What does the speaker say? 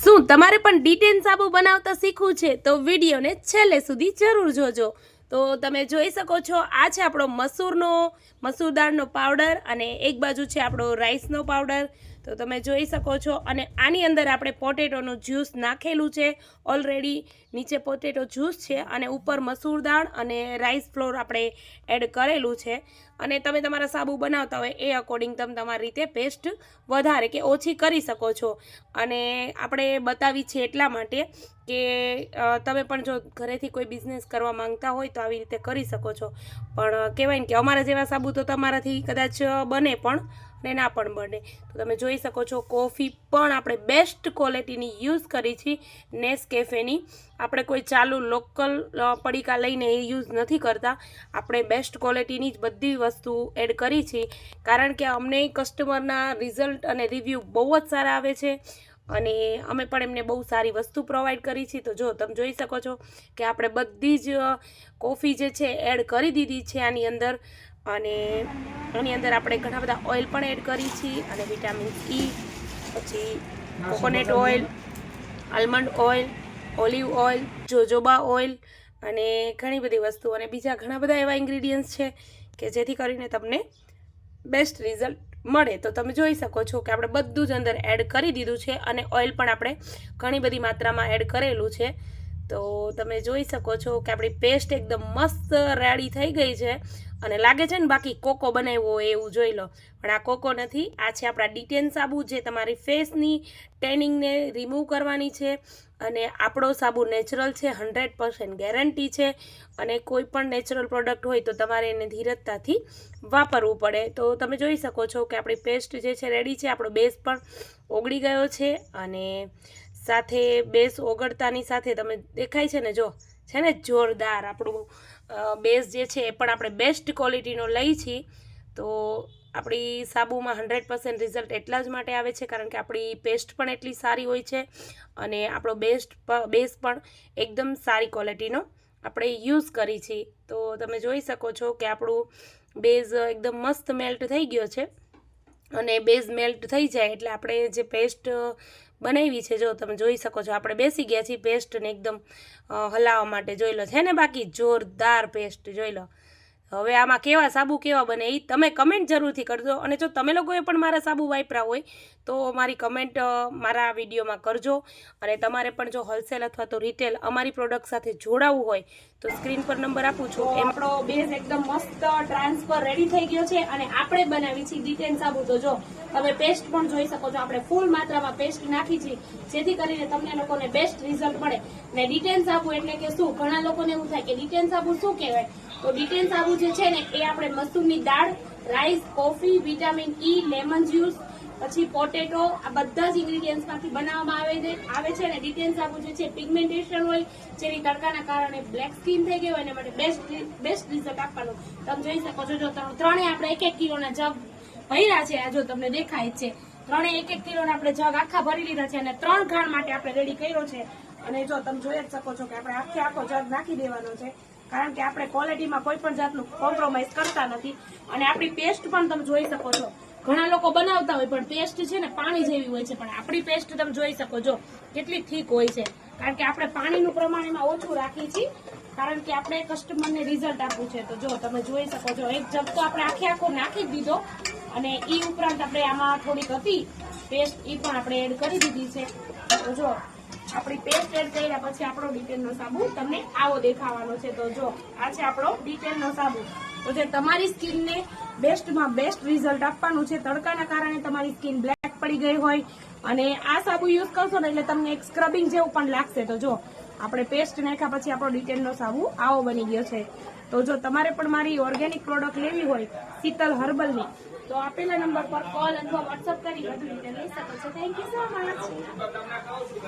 શું તમારે પણ ડી10 સાબુ બનાવતા શીખવું છે તો વિડીયોને છેલ્લે સુધી જરૂર જોજો। તો તમે જોઈ શકો છો આ છે આપણો મસૂર દાળનો પાવડર અને એક બાજુ છે આપણો રાઈસનો પાવડર। તો તમે જોઈ શકો છો અને આની અંદર આપણે પોટેટોનું જ્યુસ નાખેલું છે ઓલરેડી। નીચે પોટેટો જ્યુસ છે અને ઉપર મસૂર દાળ અને રાઈસ ફ્લોર આપણે એડ કરેલું છે। અને તમે તમારા સાબુ બનાવતા હોય એ અકોર્ડિંગ તમે તમારી રીતે પેસ્ટ વધારે કે ઓછી કરી શકો છો। અને આપણે બતાવી છે એટલા માટે કે તમે પણ જો ઘરેથી કોઈ બિઝનેસ કરવા માંગતા હોય તો આવી રીતે કરી શકો છો। પણ કહેવાય ને કે અમારા જેવા સાબુ તો તમારાથી કદાચ બને પણ ને ના પણ બને। તો તમે જોઈ શકો છો કોફી પણ આપણે બેસ્ટ ક્વોલિટીની યુઝ કરી છે નેસકેફેની। આપણે કોઈ ચાલુ લોકલ પડીકા લઈને એ યુઝ નથી કરતા, આપણે બેસ્ટ ક્વોલિટીની જ બધી વસ્તુ એડ કરી છે કારણ કે અમને કસ્ટમરના રિઝલ્ટ અને રિવ્યૂ બહુ જ સારા આવે છે અને અમે પણ એમને બહુ સારી વસ્તુ પ્રોવાઈડ કરી છે। તો જો તમે જોઈ શકો છો કે આપણે બધી જ કોફી જે છે એડ કરી દીધી છે આની અંદર। અને આની અંદર આપણે ઘણા બધા ઓઇલ પણ એડ કરી છીએ અને વિટામિન ઈ, પછી coconut oil, almond oil, olive oil, jojoba oil અને ઘણી બધી વસ્તુ અને બીજા ઘણા બધા એવા ઇન્ગ્રીડિયન્ટ્સ છે કે જેથી કરીને તમને બેસ્ટ રિઝલ્ટ મળે। તો તમે જોઈ શકો છો કે આપણે બધું જ અંદર એડ કરી દીધું છે અને ઓઇલ પણ આપણે ઘણી બધી માત્રામાં એડ કરેલું છે। તો તમે જોઈ શકો છો કે આપણી પેસ્ટ એકદમ મસ્ત રેડી થઈ ગઈ છે અને લાગે છે ને બાકી કોકો બનાવ્યો હોય એવું જોઈ લો, પણ આ કોકો નથી, આ છે આપણા ડી10 સાબુ જે તમારી ફેસની ટેનિંગને રિમૂવ કરવાની છે। અને આપણો સાબુ નેચરલ છે, 100% ગેરંટી છે અને કોઈ પણ નેચરલ પ્રોડક્ટ હોય તો તમારે એને ધીરજતાથી વાપરવું પડે। તો તમે જોઈ શકો છો કે આપણી પેસ્ટ જે છે રેડી છે, આપણો બેઝ પણ ઓગળી ગયો છે અને સાથે બેઝ ઓગળતાની સાથે તમે દેખાય છે ને, જો છે ને જોરદાર આપણું બેઝ જે છે એ પણ આપણે બેસ્ટ ક્વોલિટીનો લઈ છીએ। તો આપણી સાબુમાં 100% રિઝલ્ટ એટલા જ માટે આવે છે કારણ કે આપણી પેસ્ટ પણ એટલી સારી હોય છે અને આપણો બેઝ પણ એકદમ સારી ક્વોલિટીનો આપણે યુઝ કરી છીએ। તો તમે જોઈ શકો છો કે આપણું બેઝ એકદમ મસ્ત મેલ્ટ થઈ ગયો છે અને બેઝ મેલ્ટ થઈ જાય એટલે આપણે જે પેસ્ટ બનાવી છે, જો તમે જોઈ શકો છો આપણે બેસી ગયા છીએ પેસ્ટને એકદમ હલાવવા માટે, જોઈ લો છે ને બાકી જોરદાર પેસ્ટ જોઈ લો। હવે આમાં કેવા સાબુ કેવા બને એ તમે કમેન્ટ જરૂરથી કરજો અને જો તમે લોકોએ પણ મારા સાબુ વાપરા હોય તો મારી કમેન્ટ મારા વિડીયોમાં કરજો। અને તમારે પણ જો હોલસેલ અથવા તો રિટેલ અમારી પ્રોડક્ટ સાથે જોડાવવું હોય તો સ્ક્રીન પર નંબર આપું છું। આપણો બેઝ એકદમ મસ્ત ટ્રાન્સફર રેડી થઈ ગયો છે અને આપણે બનાવી છીએ ડી10 સાબુ। તો જો તમે પેસ્ટ પણ જોઈ શકો છો, આપણે ફૂલ માત્રામાં પેસ્ટ નાખી છે જેથી કરીને તમને લોકોને બેસ્ટ રિઝલ્ટ મળે। ને ડી10 સાબુ એટલે કે શું, ઘણા લોકોને એવું થાય કે ડી10 સાબુ શું કહેવાય, તો ડી10 સાબુ જે છે ને એ આપણે મસૂરની દાળ, rice, coffee, vitamin E, lemon juice, પછી પોટેટો, આ બધા જ ઇન્ગ્રીડિયન્ટ્સમાંથી બનાવવામાં આવે છે ને ડી10 સાબુ જે છે પિગમેન્ટેશન હોય, જેની તડકાના કારણે બ્લેક સ્કિન થઈ ગઈ હોય એના માટે બેસ્ટ રિઝલ્ટ આપવાનું। તમે જોઈ શકો છો, જો ત્રણે આપણે 1-1 કિલોના જગ ભર્યા છે, આ જો તમને દેખાય છે, ત્રણે 1-1 કિલોના આપણે જગ આખા ભરી લીધા છે અને 3 ઘાણ માટે આપણે રેડી કર્યો છે। અને જો તમે જોઈ જ શકો છો કે આપણે આખો જગ નાખી દેવાનો છે કારણ કે આપણે ક્વોલિટીમાં કોઈ પણ જાતનું કોમ્પ્રોમાઇઝ કરતા નથી। અને આપણી પેસ્ટ પણ તમે જોઈ શકો છો, ઘણા લોકો બનાવતા હોય પણ પેસ્ટ છે ને પાણી જેવી હોય છે, પણ આપણી પેસ્ટ તમે જોઈ શકો છો કેટલી થીક હોય છે કારણ કે આપણે પાણીનું પ્રમાણ એમાં ઓછું રાખીએ છીએ કારણ કે આપણે કસ્ટમરને રિઝલ્ટ આપવું છે। તો જો તમે જોઈ શકો છો એક જગ તો આપણે આખો નાખી જ દીધો અને ઈ ઉપરાંત આપણે આમાં થોડીક હતી પેસ્ટ ઈ પણ આપણે એડ કરી દીધી છે। તો જો આપણી પેસ્ટ એડ કર્યા પછી આપણો ડી10નો સાબુ તમને આવો દેખાવાનો છે। તો જો આ છે આપણો ડી10નો સાબુ। તો જે તમારી સ્કિનને બેસ્ટમાં બેસ્ટ રિઝલ્ટ આપવાનું છે, તડકાના કારણે તમારી સ્કિન બ્લેક પડી ગઈ હોય અને આ સાબુ યુઝ કરશો ને એટલે તમને એક સ્ક્રબિંગ જેવું પણ લાગશે। તો જો આપણે પેસ્ટ નાખ્યા પછી આપણો ડી10નો સાબુ આવો બની ગયો છે। તો જો તમારે પણ મારી ઓર્ગેનિક પ્રોડક્ટ લેવી હોય શીતલ હર્બલની તો આપેલા નંબર પર કોલ અથવા વોટ્સઅપ કરી બધું ડિટેલ લઈ શકો છો। Thank you so much.